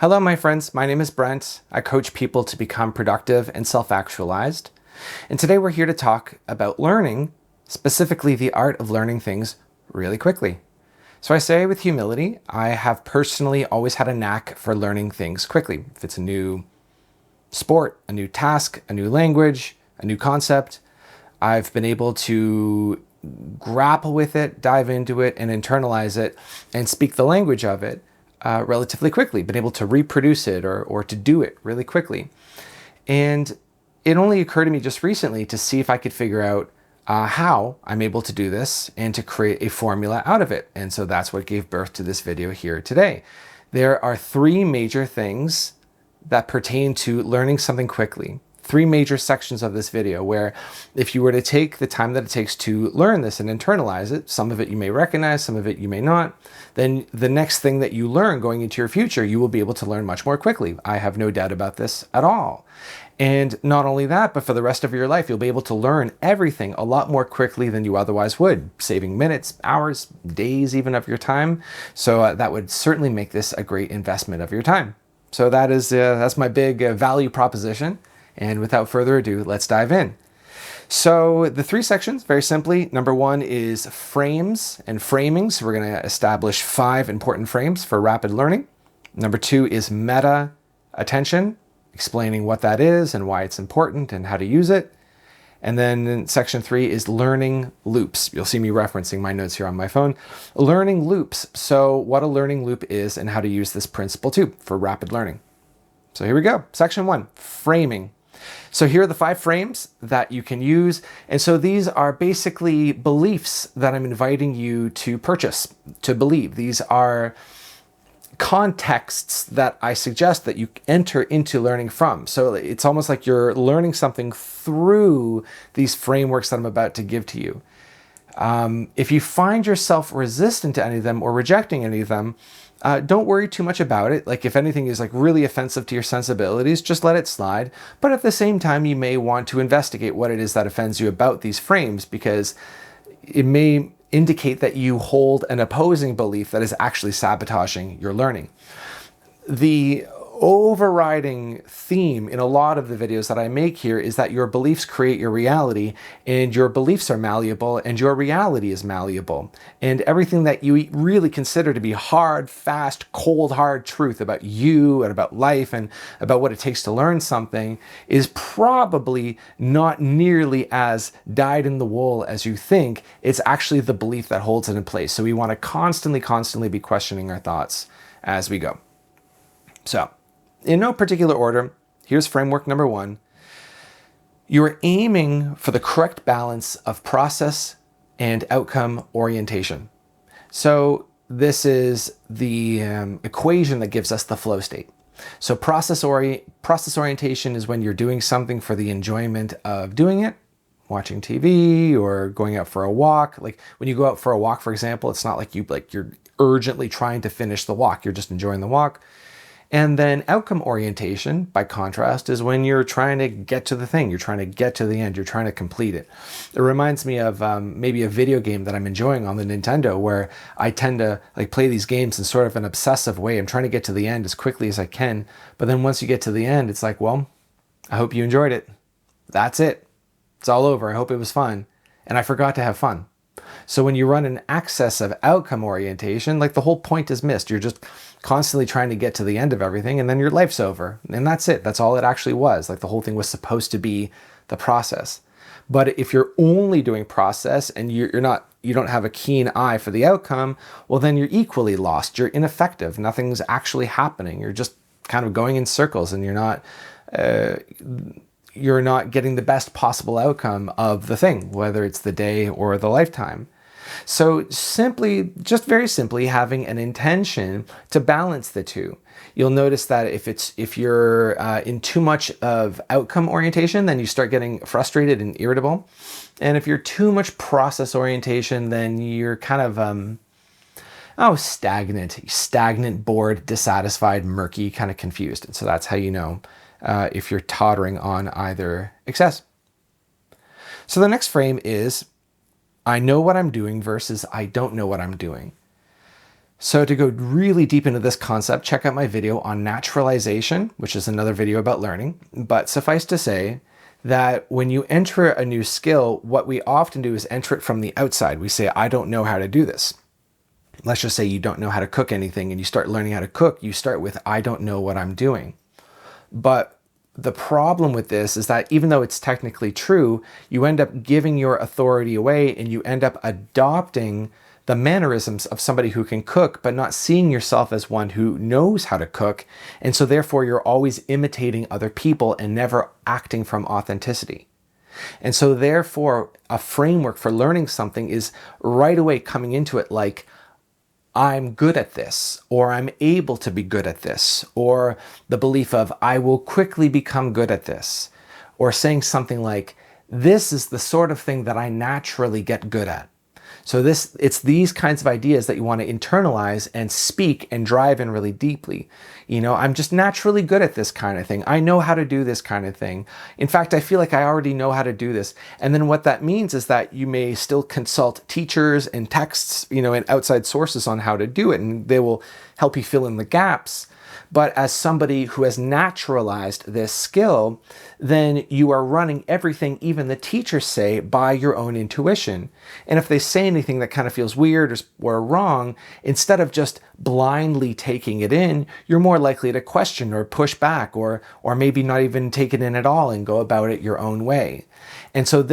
Hello, my friends. My name is Brent. I coach people to become productive and self-actualized. And today we're here to talk about learning, specifically the art of learning things really quickly. So I say with humility, I have personally always had a knack for learning things quickly. If it's a new sport, a new task, a new language, a new concept, I've been able to grapple with it, dive into it, and internalize it, and speak the language of it relatively quickly, been able to reproduce it or to do it really quickly. And it only occurred to me just recently to see if I could figure out how I'm able to do this and to create a formula out of it. And so that's what gave birth to this video here today. There are three major things that pertain to learning something quickly. Three major sections of this video where if you were to take the time that it takes to learn this and internalize it, some of it you may recognize, some of it you may not, then the next thing that you learn going into your future, you will be able to learn much more quickly. I have no doubt about this at all. And not only that, but for the rest of your life, you'll be able to learn everything a lot more quickly than you otherwise would, saving minutes, hours, days even of your time. So that would certainly make this a great investment of your time. So that's my big value proposition. And without further ado, let's dive in. So the three sections, very simply, number one is frames and framing. So we're going to establish 5 important frames for rapid learning. Number 2 is meta attention, explaining what that is and why it's important and how to use it. And then section 3 is learning loops. You'll see me referencing my notes here on my phone. Learning loops. So what a learning loop is and how to use this principle too for rapid learning. So here we go. Section 1, framing. So here are the 5 frames that you can use. And so these are basically beliefs that I'm inviting you to purchase, to believe. These are contexts that I suggest that you enter into learning from. So it's almost like you're learning something through these frameworks that I'm about to give to you. If you find yourself resistant to any of them or rejecting any of them, don't worry too much about it. Like if anything is like really offensive to your sensibilities, just let it slide. But at the same time, you may want to investigate what it is that offends you about these frames, because it may indicate that you hold an opposing belief that is actually sabotaging your learning. The overriding theme in a lot of the videos that I make here is that your beliefs create your reality, and your beliefs are malleable and your reality is malleable. And everything that you really consider to be hard, fast, cold, hard truth about you and about life and about what it takes to learn something is probably not nearly as dyed in the wool as you think. It's actually the belief that holds it in place. So we want to constantly be questioning our thoughts as we go. So, in no particular order, here's framework number 1. You are aiming for the correct balance of process and outcome orientation. So this is the equation that gives us the flow state. So process orientation is when you're doing something for the enjoyment of doing it, watching TV or going out for a walk. Like when you go out for a walk, for example, it's not like you're urgently trying to finish the walk. You're just enjoying the walk. And then outcome orientation, by contrast, is when you're trying to get to the thing. You're trying to get to the end. You're trying to complete it. It reminds me of maybe a video game that I'm enjoying on the Nintendo, where I tend to play these games in sort of an obsessive way. I'm trying to get to the end as quickly as I can. But then once you get to the end, it's like, well, I hope you enjoyed it. That's it. It's all over. I hope it was fun. And I forgot to have fun. So when you run an excess of outcome orientation, the whole point is missed. You're just constantly trying to get to the end of everything, and then your life's over. And that's it. That's all it actually was. The whole thing was supposed to be the process. But if you're only doing process and you don't have a keen eye for the outcome, well, then you're equally lost. You're ineffective. Nothing's actually happening. You're just kind of going in circles, and you're not getting the best possible outcome of the thing, whether it's the day or the lifetime. So just very simply having an intention to balance the two. You'll notice that if you're in too much of outcome orientation, then you start getting frustrated and irritable. And if you're too much process orientation, then you're kind of stagnant, bored, dissatisfied, murky, kind of confused. And so that's how you know if you're tottering on either excess. So the next frame is I know what I'm doing versus I don't know what I'm doing. So to go really deep into this concept, check out my video on naturalization, which is another video about learning. But suffice to say that when you enter a new skill, what we often do is enter it from the outside. We say, I don't know how to do this. Let's just say you don't know how to cook anything and you start learning how to cook. You start with, I don't know what I'm doing. But the problem with this is that even though it's technically true, you end up giving your authority away and you end up adopting the mannerisms of somebody who can cook, but not seeing yourself as one who knows how to cook. And so therefore you're always imitating other people and never acting from authenticity. And so therefore a framework for learning something is right away coming into it like, I'm good at this, or I'm able to be good at this, or the belief of I will quickly become good at this, or saying something like, this is the sort of thing that I naturally get good at. So it's these kinds of ideas that you want to internalize and speak and drive in really deeply. You know, I'm just naturally good at this kind of thing. I know how to do this kind of thing. In fact, I feel like I already know how to do this. And then what that means is that you may still consult teachers and texts, you know, and outside sources on how to do it, and they will help you fill in the gaps. But as somebody who has naturalized this skill, then you are running everything even the teachers say by your own intuition. And if they say anything that kind of feels weird or wrong, instead of just blindly taking it in, you're more likely to question or push back or maybe not even take it in at all and go about it your own way. And so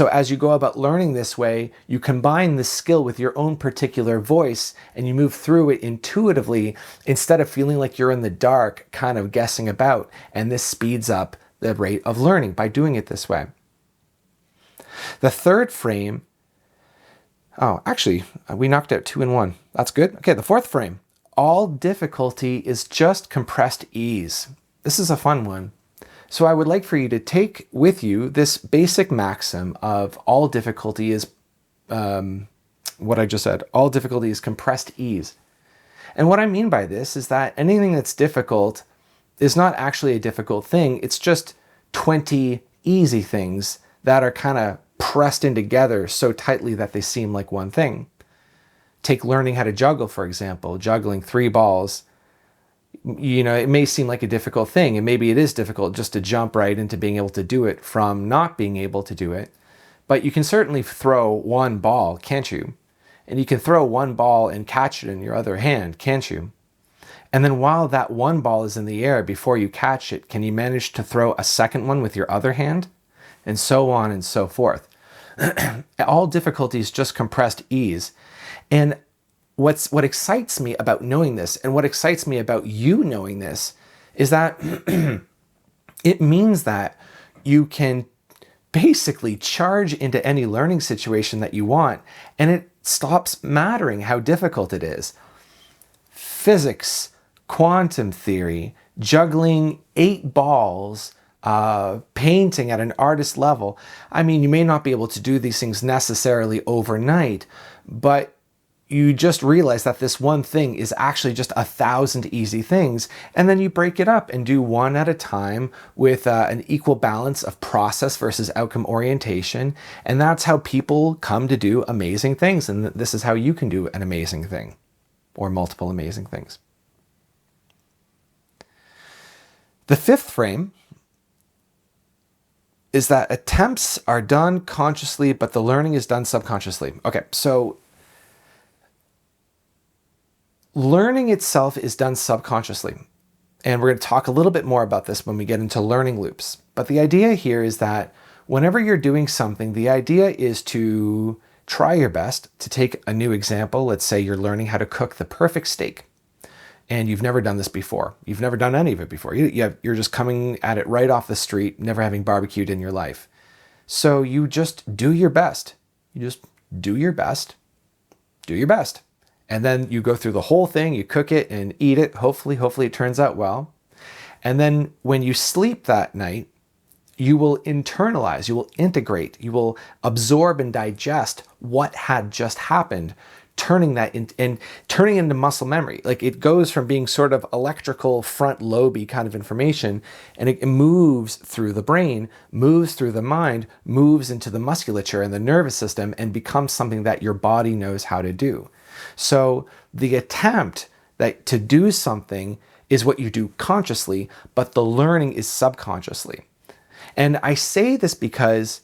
as you go about learning this way, you combine the skill with your own particular voice and you move through it intuitively instead of feeling like you're in the dark, kind of guessing about. And this speeds up the rate of learning by doing it this way. The third frame, we knocked out 2 in 1. That's good. Okay, the fourth frame, all difficulty is just compressed ease. This is a fun one. So I would like for you to take with you this basic maxim of all difficulty is, what I just said, all difficulty is compressed ease. And what I mean by this is that anything that's difficult is not actually a difficult thing. It's just 20 easy things that are kind of pressed in together so tightly that they seem like one thing. Take learning how to juggle, for example, juggling 3 balls. You know, it may seem like a difficult thing, and maybe it is difficult just to jump right into being able to do it from not being able to do it. But you can certainly throw 1 ball, can't you? And you can throw 1 ball and catch it in your other hand, can't you? And then while that 1 ball is in the air before you catch it, can you manage to throw a second one with your other hand? And so on and so forth. All difficulties just compressed ease. And what excites me about knowing this, and what excites me about you knowing this, is that it means that you can basically charge into any learning situation that you want, and it stops mattering how difficult it is. Physics, quantum theory, juggling 8 balls, painting at an artist level. I mean, you may not be able to do these things necessarily overnight, but you just realize that this one thing is actually just 1,000 easy things, and then you break it up and do one at a time with an equal balance of process versus outcome orientation, and that's how people come to do amazing things, and this is how you can do an amazing thing, or multiple amazing things. The 5th frame is that attempts are done consciously, but the learning is done subconsciously. Okay, so learning itself is done subconsciously. And we're going to talk a little bit more about this when we get into learning loops. But the idea here is that whenever you're doing something, the idea is to try your best. To take a new example, let's say you're learning how to cook the perfect steak. And you've never done this before. You've never done any of it before. You're just coming at it right off the street, never having barbecued in your life. So you just do your best. You just do your best. Do your best. And then you go through the whole thing, you cook it and eat it. Hopefully it turns out well. And then when you sleep that night, you will internalize, you will integrate, you will absorb and digest what had just happened, turning that turning into muscle memory. Like it goes from being sort of electrical front lobey kind of information, and it moves through the brain, moves through the mind, moves into the musculature and the nervous system, and becomes something that your body knows how to do. So the attempt to do something is what you do consciously, but the learning is subconsciously. And I say this because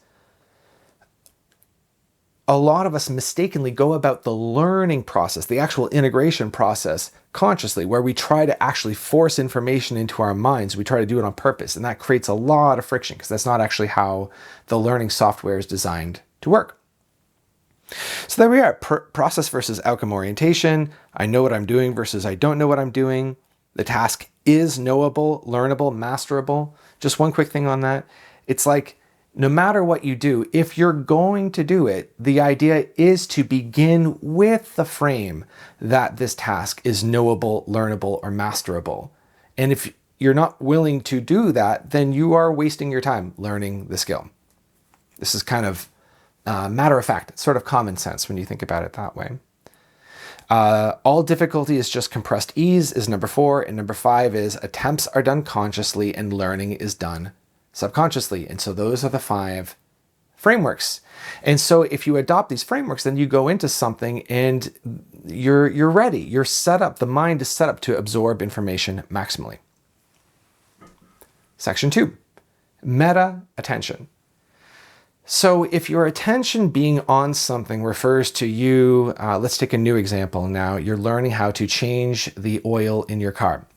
a lot of us mistakenly go about the learning process, the actual integration process, consciously, where we try to actually force information into our minds. We try to do it on purpose, and that creates a lot of friction because that's not actually how the learning software is designed to work. So there we are, process versus outcome orientation. I know what I'm doing versus I don't know what I'm doing. The task is knowable, learnable, masterable. Just one quick thing on that. It's like, no matter what you do, if you're going to do it, the idea is to begin with the frame that this task is knowable, learnable, or masterable. And if you're not willing to do that, then you are wasting your time learning the skill. This is kind of matter of fact. It's sort of common sense when you think about it that way. All difficulty is just compressed ease is number 4. And number 5 is attempts are done consciously and learning is done subconsciously. And so those are the 5 frameworks. And so if you adopt these frameworks, then you go into something and you're ready. You're set up. The mind is set up to absorb information maximally. Section 2, meta attention. So if your attention being on something refers to you, let's take a new example now. You're learning how to change the oil in your car.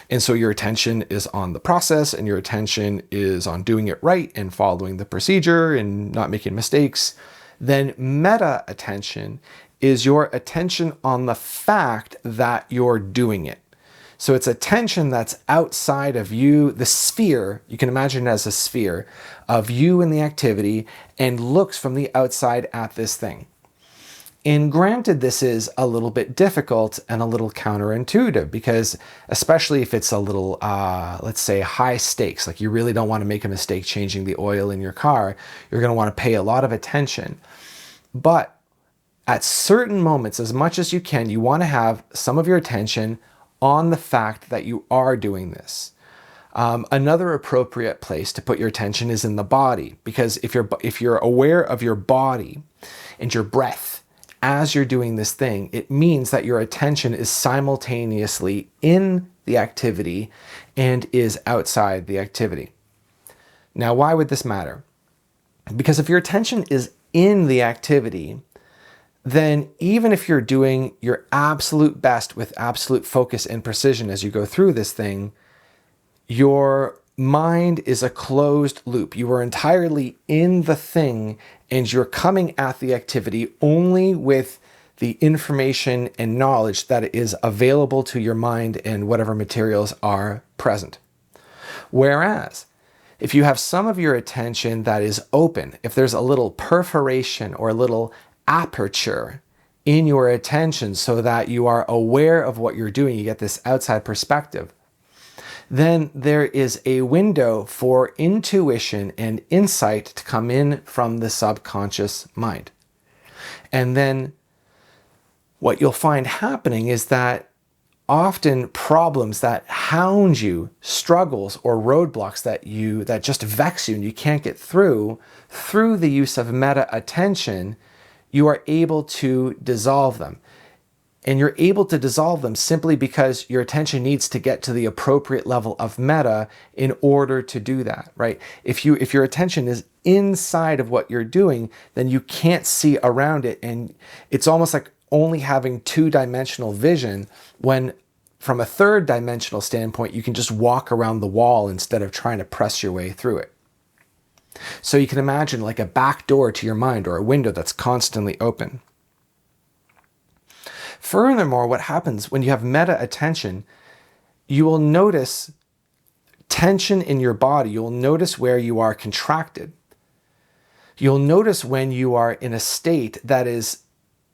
And so your attention is on the process and your attention is on doing it right and following the procedure and not making mistakes. Then meta attention is your attention on the fact that you're doing it. So it's attention that's outside of you, the sphere, you can imagine it as a sphere of you and the activity, and looks from the outside at this thing. And granted, this is a little bit difficult and a little counterintuitive because especially if it's a little, let's say high stakes, like you really don't want to make a mistake changing the oil in your car, you're going to want to pay a lot of attention. But at certain moments, as much as you can, you want to have some of your attention on the fact that you are doing this. Another appropriate place to put your attention is in the body, because if you're aware of your body and your breath as you're doing this thing, it means that your attention is simultaneously in the activity and is outside the activity. Now, why would this matter? Because if your attention is in the activity, then even if you're doing your absolute best with absolute focus and precision as you go through this thing, your mind is a closed loop. You are entirely in the thing and you're coming at the activity only with the information and knowledge that is available to your mind and whatever materials are present. Whereas, if you have some of your attention that is open, if there's a little perforation or a little aperture in your attention so that you are aware of what you're doing, you get this outside perspective, then there is a window for intuition and insight to come in from the subconscious mind. And then what you'll find happening is that often problems that hound you, struggles or roadblocks that just vex you and you can't get through the use of meta attention, you are able to dissolve them. And you're able to dissolve them simply because your attention needs to get to the appropriate level of meta in order to do that, right? If your attention is inside of what you're doing, then you can't see around it. And it's almost like only having 2-dimensional vision when from a 3rd-dimensional standpoint, you can just walk around the wall instead of trying to press your way through it. So you can imagine like a back door to your mind or a window that's constantly open. Furthermore, what happens when you have meta attention, you will notice tension in your body. You'll notice where you are contracted. You'll notice when you are in a state that is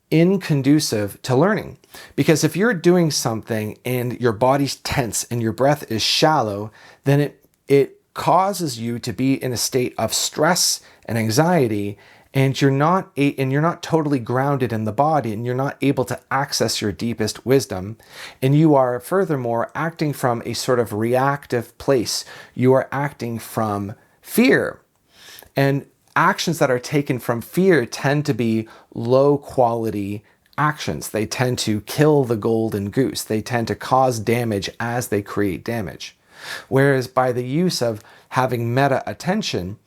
inconducive to learning. Because if you're doing something and your body's tense and your breath is shallow, then it causes you to be in a state of stress and anxiety, and you're not totally grounded in the body, and you're not able to access your deepest wisdom. And you are furthermore acting from a sort of reactive place. You are acting from fear. And actions that are taken from fear tend to be low quality actions. They tend to kill the golden goose. They tend to cause damage as they create damage. Whereas by the use of having meta attention,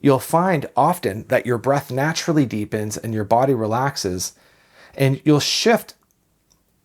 you'll find often that your breath naturally deepens and your body relaxes, and you'll shift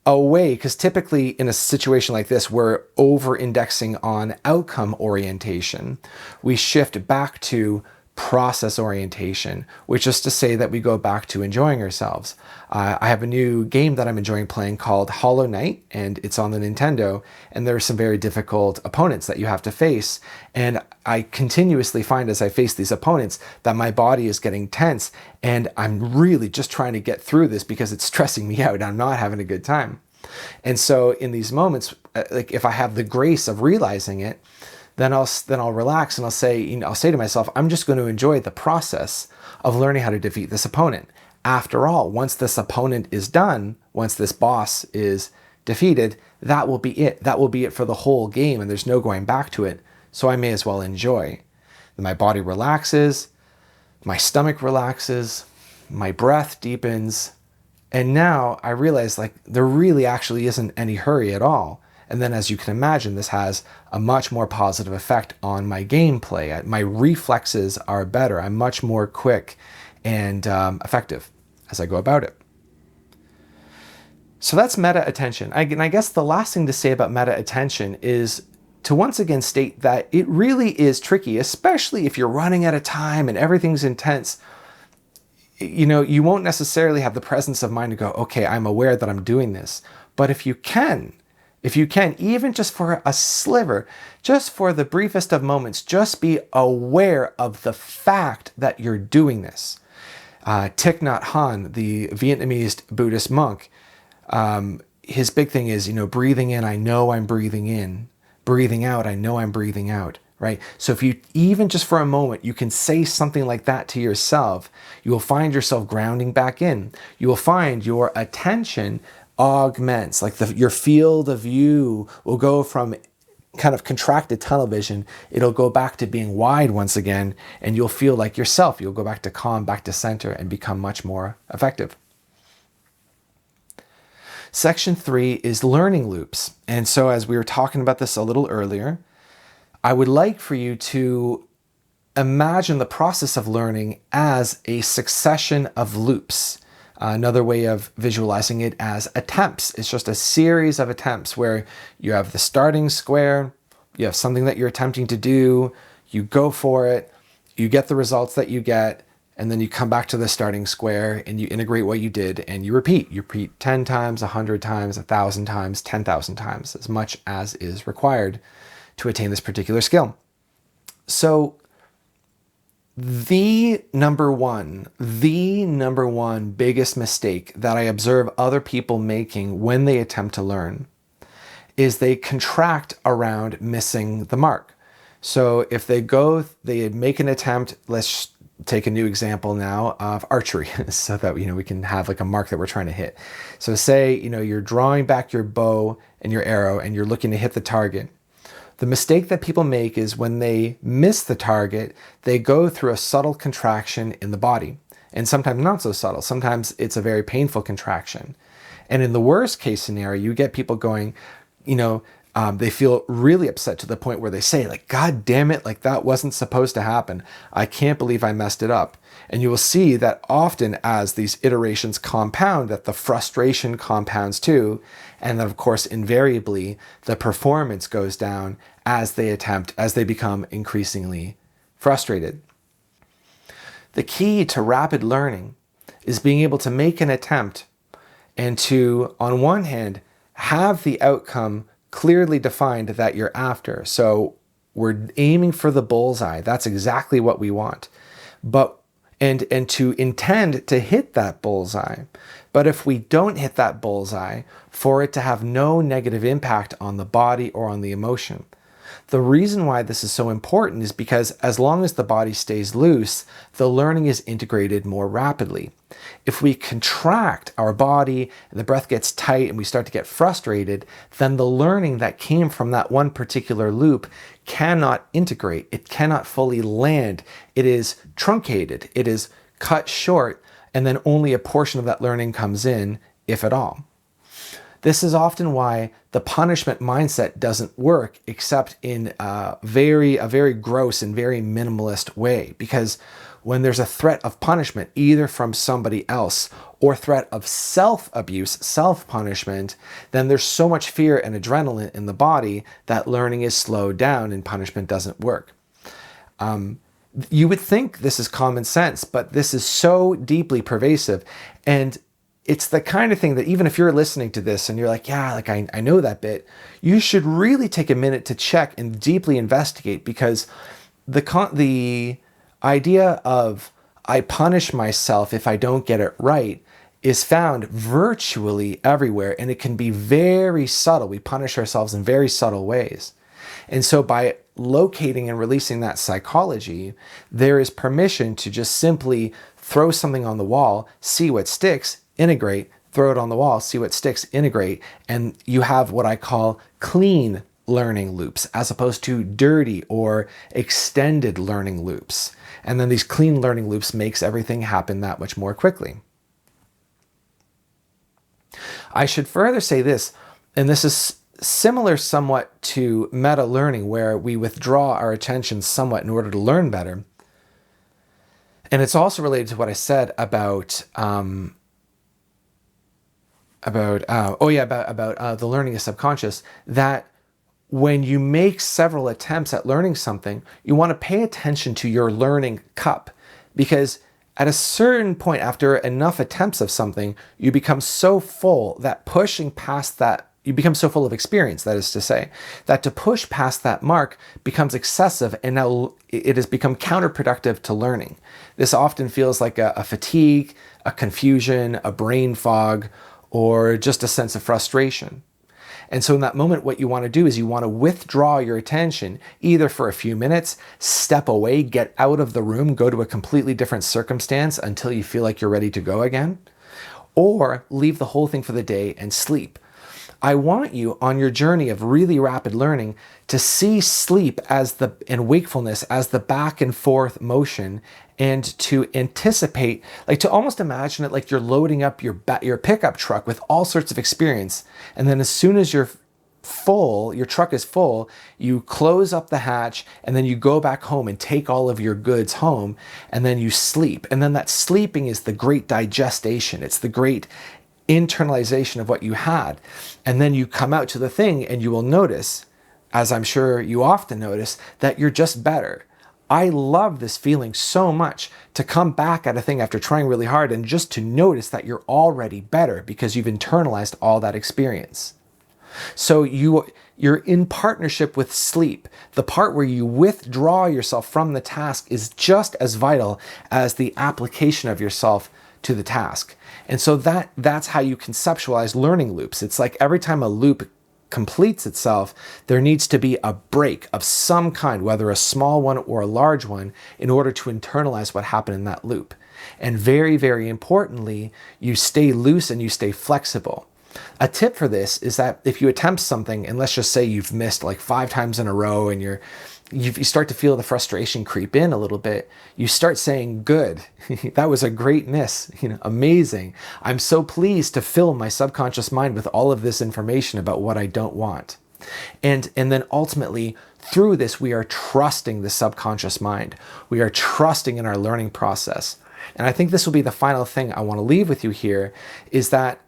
away, because typically in a situation like this, we're over-indexing on outcome orientation. We shift back to process orientation, which is to say that we go back to enjoying ourselves. I have a new game that I'm enjoying playing called Hollow Knight, and it's on the Nintendo, and there are some very difficult opponents that you have to face. And I continuously find as I face these opponents that my body is getting tense, and I'm really just trying to get through this because it's stressing me out. I'm not having a good time. And so in these moments, like if I have the grace of realizing it, then I'll relax and I'll say to myself, I'm just going to enjoy the process of learning how to defeat this opponent. After all, once this opponent is done, once this boss is defeated, that will be it. That will be it for the whole game, and there's no going back to it. So I may as well enjoy. My body relaxes, my stomach relaxes, my breath deepens, and now I realize like there really actually isn't any hurry at all. And then, as you can imagine, this has a much more positive effect on my gameplay. My reflexes are better. I'm much more quick and effective as I go about it. So that's meta attention. And I guess the last thing to say about meta attention is to once again state that it really is tricky, especially if you're running out of time and everything's intense. You won't necessarily have the presence of mind to go, okay, I'm aware that I'm doing this. But if you can, even just for a sliver, just for the briefest of moments, just be aware of the fact that you're doing this. Thich Nhat Hanh, the Vietnamese Buddhist monk, his big thing is, breathing in, I know I'm breathing in. Breathing out, I know I'm breathing out, right? So if you, even just for a moment, you can say something like that to yourself, you will find yourself grounding back in. You will find your attention augments, like your field of view will go from kind of contracted tunnel vision, it'll go back to being wide once again, and you'll feel like yourself. You'll go back to calm, back to center, and become much more effective. Section 3 is learning loops. And so as we were talking about this a little earlier, I would like for you to imagine the process of learning as a succession of loops. Another way of visualizing it as attempts. It's just a series of attempts where you have the starting square, you have something that you're attempting to do, you go for it, you get the results that you get, and then you come back to the starting square and you integrate what you did and you repeat. You repeat 10 times, 100 times, 1,000 times, 10,000 times, as much as is required to attain this particular skill. So the number one biggest mistake that I observe other people making when they attempt to learn is they contract around missing the mark. So if they make an attempt, let's take a new example now of archery so that we can have like a mark that we're trying to hit. So say you're drawing back your bow and your arrow and you're looking to hit the target. The mistake that people make is when they miss the target, they go through a subtle contraction in the body. And sometimes not so subtle. Sometimes it's a very painful contraction. And in the worst case scenario, you get people going, they feel really upset to the point where they say, like, God damn it, like that wasn't supposed to happen. I can't believe I messed it up. And you will see that often as these iterations compound, that the frustration compounds too. And then, of course, invariably, the performance goes down as they become increasingly frustrated. The key to rapid learning is being able to make an attempt and to, on one hand, have the outcome clearly defined that you're after. So we're aiming for the bullseye. That's exactly what we want. And to intend to hit that bullseye. But if we don't hit that bullseye, for it to have no negative impact on the body or on the emotion. The reason why this is so important is because as long as the body stays loose, the learning is integrated more rapidly. If we contract our body and the breath gets tight and we start to get frustrated, then the learning that came from that one particular loop cannot integrate. It cannot fully land. It is truncated. It is cut short. and then only a portion of that learning comes in, if at all. This is often why the punishment mindset doesn't work except in a very gross and very minimalist way, because when there's a threat of punishment, either from somebody else or threat of self-abuse, self-punishment, then there's so much fear and adrenaline in the body that learning is slowed down and punishment doesn't work. You would think this is common sense, but this is so deeply pervasive. And it's the kind of thing that even if you're listening to this and you're like, yeah, like I know that bit, you should really take a minute to check and deeply investigate, because the idea of I punish myself if I don't get it right is found virtually everywhere, and it can be very subtle. We punish ourselves in very subtle ways. And so by locating and releasing that psychology, there is permission to just simply throw something on the wall, see what sticks, integrate, throw it on the wall, see what sticks, integrate, and you have what I call clean learning loops as opposed to dirty or extended learning loops. And then these clean learning loops makes everything happen that much more quickly. I should further say this, and this is similar somewhat to meta learning, where we withdraw our attention somewhat in order to learn better. And it's also related to what I said about the learning is subconscious, that when you make several attempts at learning something, you want to pay attention to your learning cup, because at a certain point, after enough attempts of something, you become so full that pushing past that, you become so full of experience, that is to say, that to push past that mark becomes excessive, and now it has become counterproductive to learning. This often feels like a fatigue, a confusion, a brain fog, or just a sense of frustration. And so in that moment, what you want to do is you want to withdraw your attention, either for a few minutes, step away, get out of the room, go to a completely different circumstance until you feel like you're ready to go again, or leave the whole thing for the day and sleep. I want you on your journey of really rapid learning to see sleep and wakefulness as the back and forth motion, and to anticipate, like to almost imagine it like you're loading up your pickup truck with all sorts of experience. And then as soon as you're full, your truck is full, you close up the hatch, and then you go back home and take all of your goods home, and then you sleep. And then that sleeping is the great digestation. It's the great internalization of what you had. And then you come out to the thing and you will notice, as I'm sure you often notice, that you're just better. I love this feeling so much, to come back at a thing after trying really hard and just to notice that you're already better because you've internalized all that experience. So you're in partnership with sleep. The part where you withdraw yourself from the task is just as vital as the application of yourself to the task. And so that's how you conceptualize learning loops. It's like every time a loop completes itself, there needs to be a break of some kind, whether a small one or a large one, in order to internalize what happened in that loop. And very, very importantly, you stay loose and you stay flexible. A tip for this is that if you attempt something, and let's just say you've missed like 5 times in a row, and you start to feel the frustration creep in a little bit, you start saying, good, that was a great miss, amazing. I'm so pleased to fill my subconscious mind with all of this information about what I don't want. And then ultimately, through this, we are trusting the subconscious mind. We are trusting in our learning process. And I think this will be the final thing I want to leave with you here, is that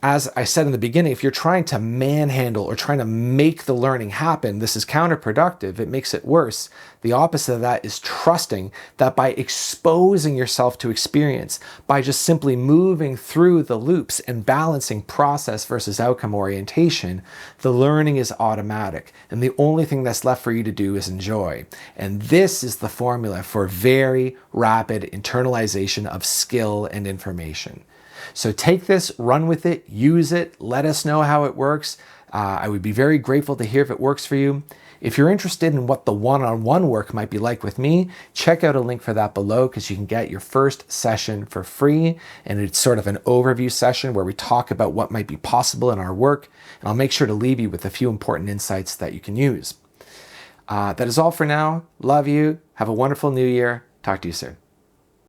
as I said in the beginning, if you're trying to manhandle or trying to make the learning happen, this is counterproductive. It makes it worse. The opposite of that is trusting that by exposing yourself to experience, by just simply moving through the loops and balancing process versus outcome orientation, the learning is automatic. And the only thing that's left for you to do is enjoy. And this is the formula for very rapid internalization of skill and information. So take this, run with it, use it, let us know how it works. I would be very grateful to hear if it works for you. If you're interested in what the one-on-one work might be like with me, check out a link for that below, because you can get your first session for free. And it's sort of an overview session where we talk about what might be possible in our work. And I'll make sure to leave you with a few important insights that you can use. That is all for now. Love you. Have a wonderful new year. Talk to you soon.